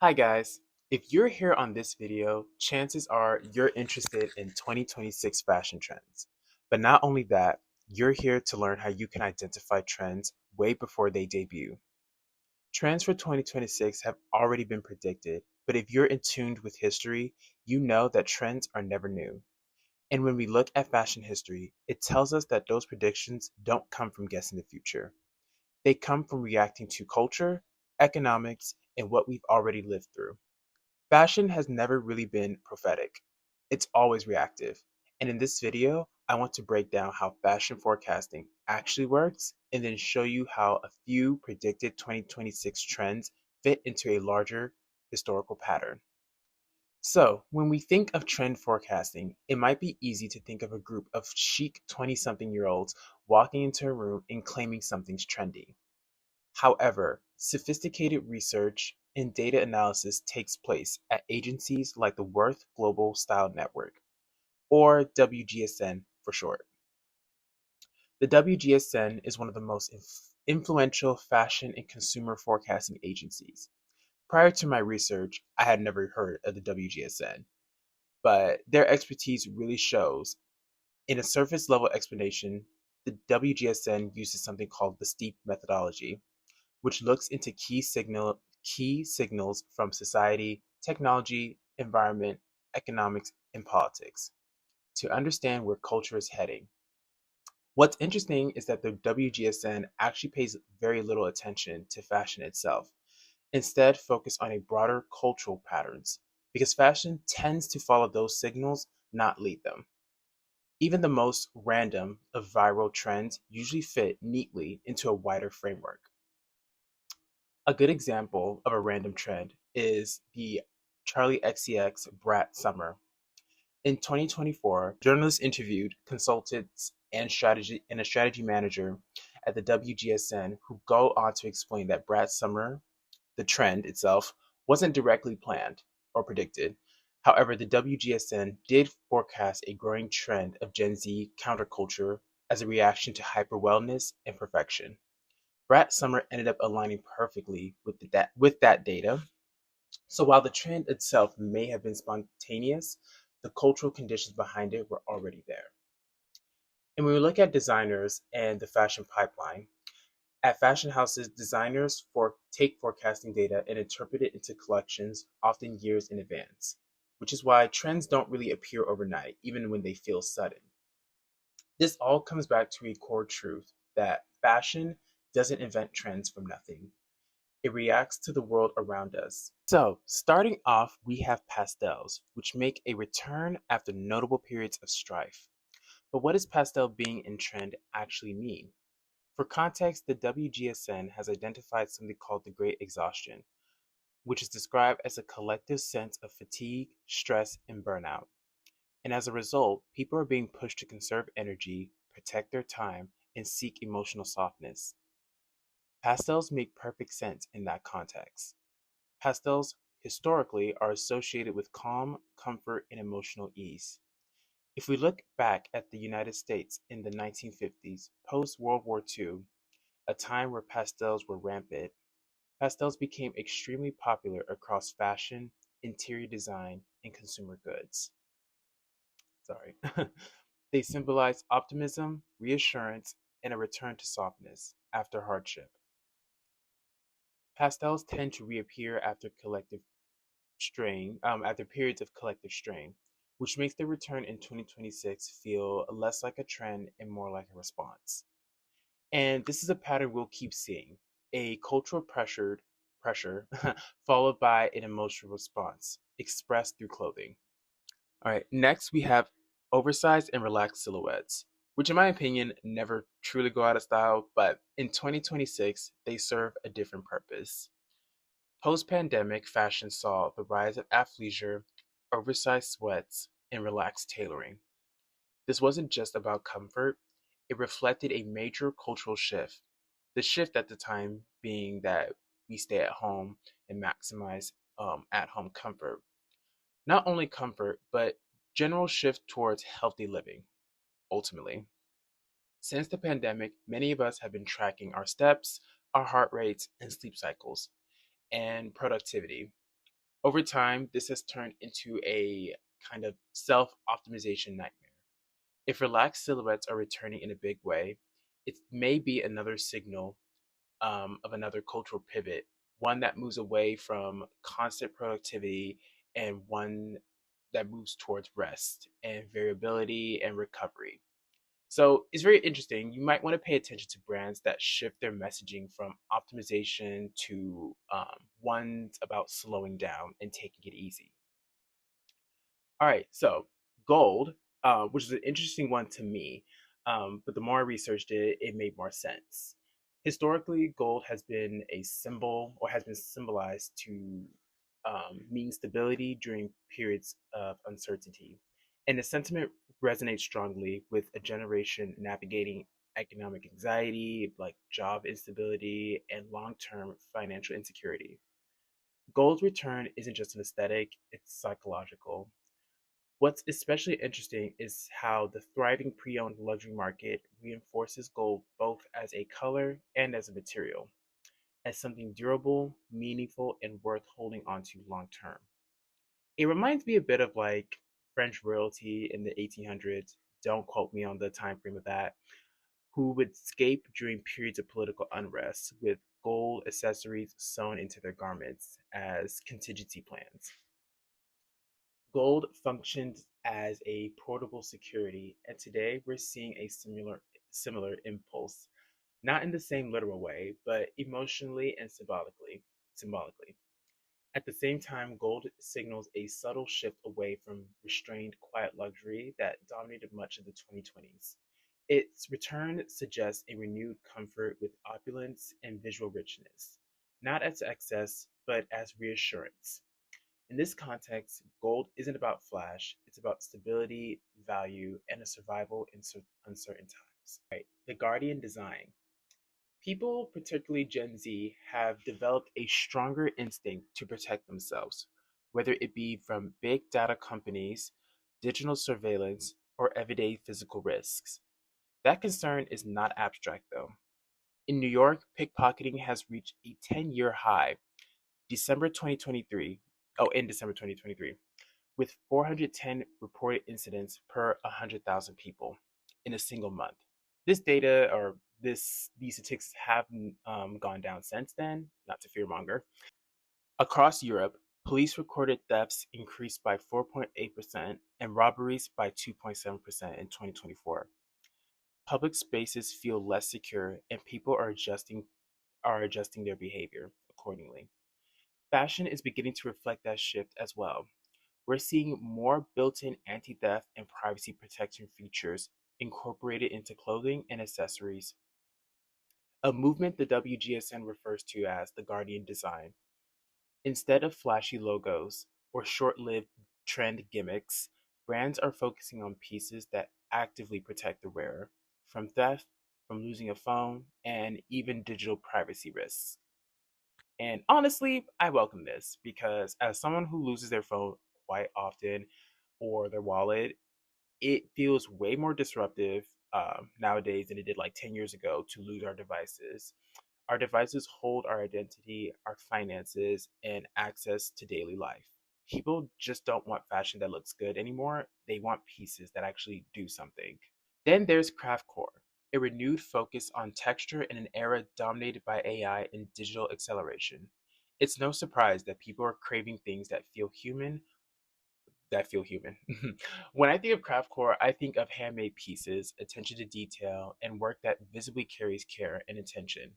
Hi guys, if you're here on this video, chances are you're interested in 2026 fashion trends. But not only that, you're here to learn how you can identify trends way before they debut. Trends for 2026 have already been predicted, but if you're in tune with history, you know that trends are never new. And when we look at fashion history, it tells us that those predictions don't come from guessing the future. They come from reacting to culture, economics, and what we've already lived through. Fashion has never really been prophetic. It's always reactive. And in this video, I want to break down how fashion forecasting actually works and then show you how a few predicted 2026 trends fit into a larger historical pattern. So, when we think of trend forecasting, it might be easy to think of a group of chic 20 something year olds walking into a room and claiming something's trendy. However, sophisticated research and data analysis takes place at agencies like the Worth Global Style Network, or WGSN for short. The WGSN is one of the most influential fashion and consumer forecasting agencies. Prior to my research, I had never heard of the WGSN, but their expertise really shows. In a surface level explanation, the WGSN uses something called the STEEP methodology, which looks into key signals from society, technology, environment, economics, and politics to understand where culture is heading. What's interesting is that the WGSN actually pays very little attention to fashion itself, instead focus on a broader cultural patterns because fashion tends to follow those signals, not lead them. Even the most random of viral trends usually fit neatly into a wider framework. A good example of a random trend is the Charlie XCX Brat Summer. In 2024, journalists interviewed consultants and a strategy manager at the WGSN who go on to explain that Brat Summer, the trend itself, wasn't directly planned or predicted. However, the WGSN did forecast a growing trend of Gen Z counterculture as a reaction to hyper wellness and perfection. Brat Summer ended up aligning perfectly with that data. So while the trend itself may have been spontaneous, the cultural conditions behind it were already there. And when we look at designers and the fashion pipeline, at fashion houses, designers take forecasting data and interpret it into collections, often years in advance, which is why trends don't really appear overnight, even when they feel sudden. This all comes back to a core truth that fashion doesn't invent trends from nothing. It reacts to the world around us. So, starting off, we have pastels, which make a return after notable periods of strife. But what does pastel being in trend actually mean? For context, the WGSN has identified something called the Great Exhaustion, which is described as a collective sense of fatigue, stress, and burnout. And as a result, people are being pushed to conserve energy, protect their time, and seek emotional softness. Pastels make perfect sense in that context. Pastels historically are associated with calm, comfort, and emotional ease. If we look back at the United States in the 1950s, post World War II, a time where pastels were rampant, pastels became extremely popular across fashion, interior design, and consumer goods. Sorry. They symbolize optimism, reassurance, and a return to softness after hardship. Pastels tend to reappear after periods of collective strain, which makes their return in 2026 feel less like a trend and more like a response. And this is a pattern we'll keep seeing: a cultural pressure followed by an emotional response expressed through clothing. All right, next we have oversized and relaxed silhouettes, which in my opinion never truly go out of style, but in 2026 they serve a different purpose. Post-pandemic fashion saw the rise of athleisure, oversized sweats, and relaxed tailoring. This wasn't just about comfort, it reflected a major cultural shift. The shift at the time being that we stay at home and maximize at home comfort. Not only comfort, but general shift towards healthy living, ultimately. Since the pandemic, many of us have been tracking our steps, our heart rates, and sleep cycles, and productivity. Over time, this has turned into a kind of self-optimization nightmare. If relaxed silhouettes are returning in a big way, it may be another signal of another cultural pivot, one that moves away from constant productivity and one that moves towards rest and variability and recovery. So it's very interesting. You might want to pay attention to brands that shift their messaging from optimization to ones about slowing down and taking it easy. All right, so gold, which is an interesting one to me, but the more I researched it, it made more sense. Historically, gold has been a symbol or has been symbolized to mean stability during periods of uncertainty. And the sentiment resonates strongly with a generation navigating economic anxiety, like job instability, and long term financial insecurity. Gold's return isn't just an aesthetic, it's psychological. What's especially interesting is how the thriving pre-owned luxury market reinforces gold both as a color and as a material, as something durable, meaningful, and worth holding onto long term. It reminds me a bit of like French royalty in the 1800s. Don't quote me on the time frame of that, who would escape during periods of political unrest with gold accessories sewn into their garments as contingency plans. Gold functioned as a portable security, and today we're seeing a similar impulse, not in the same literal way, but emotionally and symbolically. At the same time, gold signals a subtle shift away from restrained, quiet luxury that dominated much of the 2020s. Its return suggests a renewed comfort with opulence and visual richness, not as excess, but as reassurance. In this context, gold isn't about flash, it's about stability, value, and a survival in uncertain times. Right. The Guardian design. People, particularly Gen Z, have developed a stronger instinct to protect themselves, whether it be from big data companies, digital surveillance, or everyday physical risks. That concern is not abstract, though. In New York, pickpocketing has reached a 10-year high, December 2023. Oh, in December 2023, with 410 reported incidents per 100,000 people in a single month. This data or these statistics have gone down since then, not to fearmonger. Across Europe, police recorded thefts increased by 4.8% and robberies by 2.7% in 2024. Public spaces feel less secure and people are adjusting their behavior accordingly. Fashion is beginning to reflect that shift as well. We're seeing more built-in anti-theft and privacy protection features incorporated into clothing and accessories, a movement the WGSN refers to as the Guardian design. Instead of flashy logos or short-lived trend gimmicks, brands are focusing on pieces that actively protect the wearer from theft, from losing a phone, and even digital privacy risks. And honestly, I welcome this because as someone who loses their phone quite often or their wallet, it feels way more disruptive nowadays than it did like 10 years ago to lose our devices. Our devices hold our identity, our finances, and access to daily life. People just don't want fashion that looks good anymore. They want pieces that actually do something. Then there's craftcore, a renewed focus on texture in an era dominated by AI and digital acceleration. It's no surprise that people are craving things that feel human. When I think of craftcore, I think of handmade pieces, attention to detail, and work that visibly carries care and attention.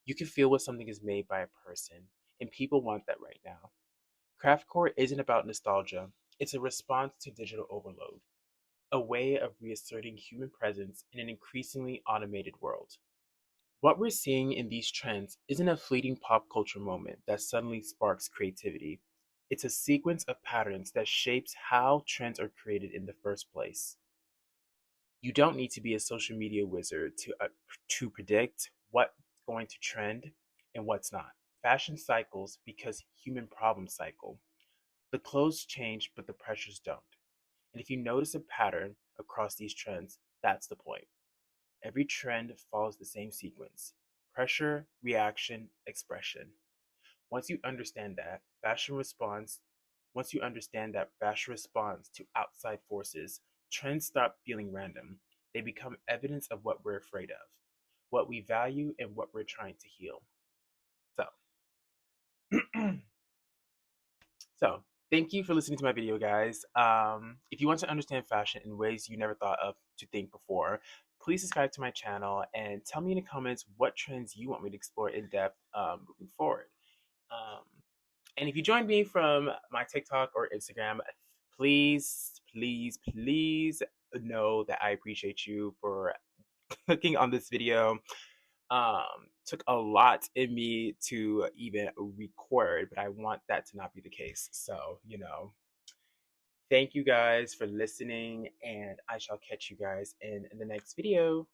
You can feel when something is made by a person, and people want that right now. Craftcore isn't about nostalgia, it's a response to digital overload, a way of reasserting human presence in an increasingly automated world. What we're seeing in these trends isn't a fleeting pop culture moment that suddenly sparks creativity. It's a sequence of patterns that shapes how trends are created in the first place. You don't need to be a social media wizard to predict what's going to trend and what's not. Fashion cycles because human problems cycle. The clothes change, but the pressures don't. And if you notice a pattern across these trends, that's the point. Every trend follows the same sequence: pressure, reaction, expression. Once you understand that, fashion responds Once you understand that fashion responds to outside forces, trends stop feeling random. They become evidence of what we're afraid of, what we value, and what we're trying to heal. So, so thank you for listening to my video, guys. If you want to understand fashion in ways you never thought of to think before, please subscribe to my channel and tell me in the comments what trends you want me to explore in depth moving forward. Um, and if you joined me from my TikTok or Instagram, please know that I appreciate you for clicking on this video. Took a lot in me to even record, but I want that to not be the case. So, thank you guys for listening, and I shall catch you guys in the next video.